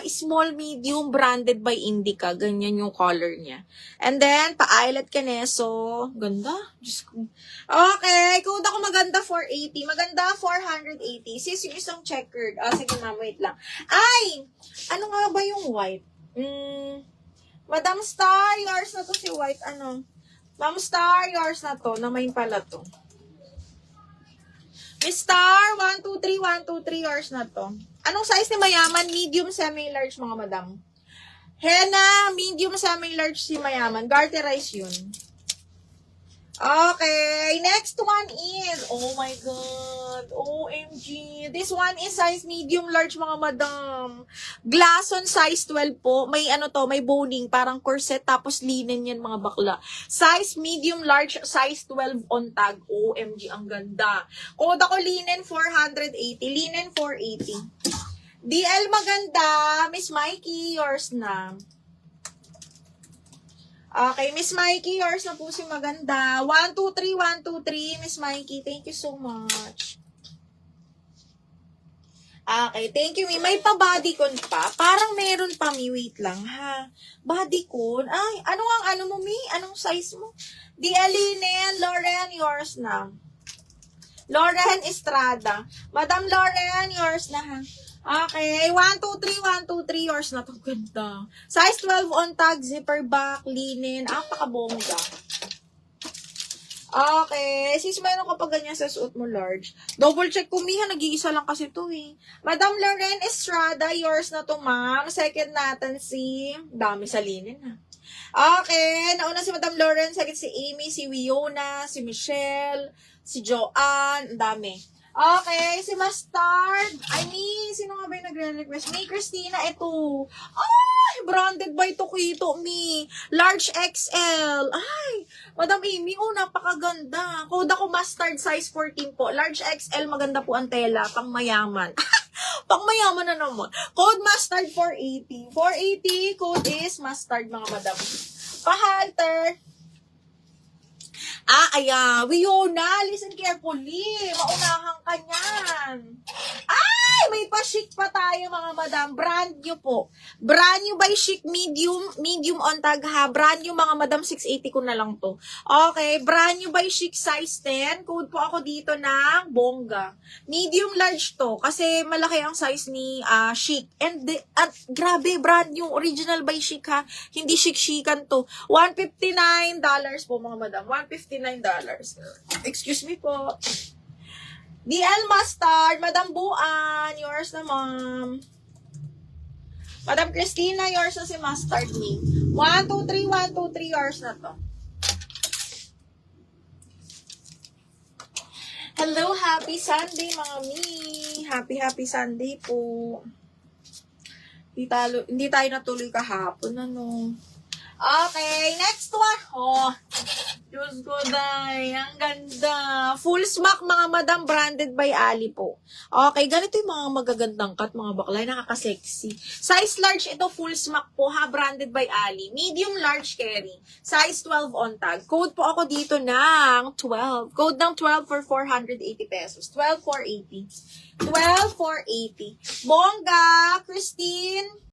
small, medium, branded by Indica. Ganyan yung color niya. And then, pa-eyelet Caneso. Ganda. Diyos ko. Okay, code ako maganda 480. Maganda 480. Sis, yung isang checkered. Sige ma'am, wait lang. Ay! Ano nga ba yung white? Madam Star, yours na to si white. Ano? Ma'am Star, yours na to. Na may pala to. Miss Star, 123, 123, yours na to. Anong size ni Mayaman? Medium, semi-large, mga madam. Henna, medium, semi-large si Mayaman. Garterize yun. Okay, next one is, oh my God, OMG. This one is size medium, large, mga madam. Glass on size 12 po. May ano to, may boning, parang corset, tapos linen yan, mga bakla. Size medium, large, size 12 on tag. OMG, ang ganda. Code ako linen 480, linen 480. DL maganda, Miss Mikey, yours na. Okay, Miss Mikey, yours na po si maganda. 123, 123, Miss Mikey. Thank you so much. Okay, thank you, Mi. May pa-bodycon pa. Parang meron pa, Mi. Wait lang, ha. Bodycon. Ay, ano ang ano mo, Mi? Anong size mo? Di Aline, Lauren, yours na. Lauren Estrada. Madam Lauren, yours na, ha. Okay, 123, 123, yours na to. Ganda. Size 12 on tag, zipper back, linen. Pakabongga. Okay, sis, mayroon ka pa ganyan sa suot mo large. Double check ko, Miha, nag-iisa lang kasi to eh. Madam Lauren Estrada, yours na to, ma'am. Second natin si, dami sa linen ha. Okay, nauna si Madam Lauren, second si Amy, si Wiona, si Michelle, si Joanne, ang dami. Okay, si Mustard. Sino nga ba yung nagre-request? May Christina, ito. Ay, branded by Tokito, Mi. Large XL. Ay, Madam Amy, napakaganda. Code ako Mustard, size 14 po. Large XL, maganda po ang tela. Pang mayaman. Pang mayaman na naman. Code Mustard 480. 480, code is Mustard, mga madam. Pa-halter. Ayan. Wiona, listen carefully. Maunahan ka niyan. Ay, may pa-chic pa tayo, mga madam. Brand new po. Brand new by Chic, medium on tag ha. Brand new, mga madam, 680 ko na lang to. Okay, brand new by Chic, size 10. Code po ako dito ng bongga. Medium large to, kasi malaki ang size ni Chic. And grabe, brand new, original by Chic ha. Hindi chic-chican to. $159 po, mga madam. $159. Excuse me po. DL Mustard, Madam Buan, yours na, ma'am. Madam Christina, yours na si Mustard, me. 123, 123, yours na to. Hello, happy Sunday, mga mi. Happy Sunday po. Hindi tayo natuloy kahapon, ano. Okay, next one. Diyos ko, day. Ang ganda. Full smack, mga madam, branded by Ali po. Okay, ganito yung mga magagandang cut, mga baklay. Nakaka-sexy. Size large, ito full smack po, ha. Branded by Ali. Medium large carry. Size 12 on tag. Code po ako dito ng 12. Code ng 12 for 480 pesos. 12,480. 12,480. Bongga, Christine.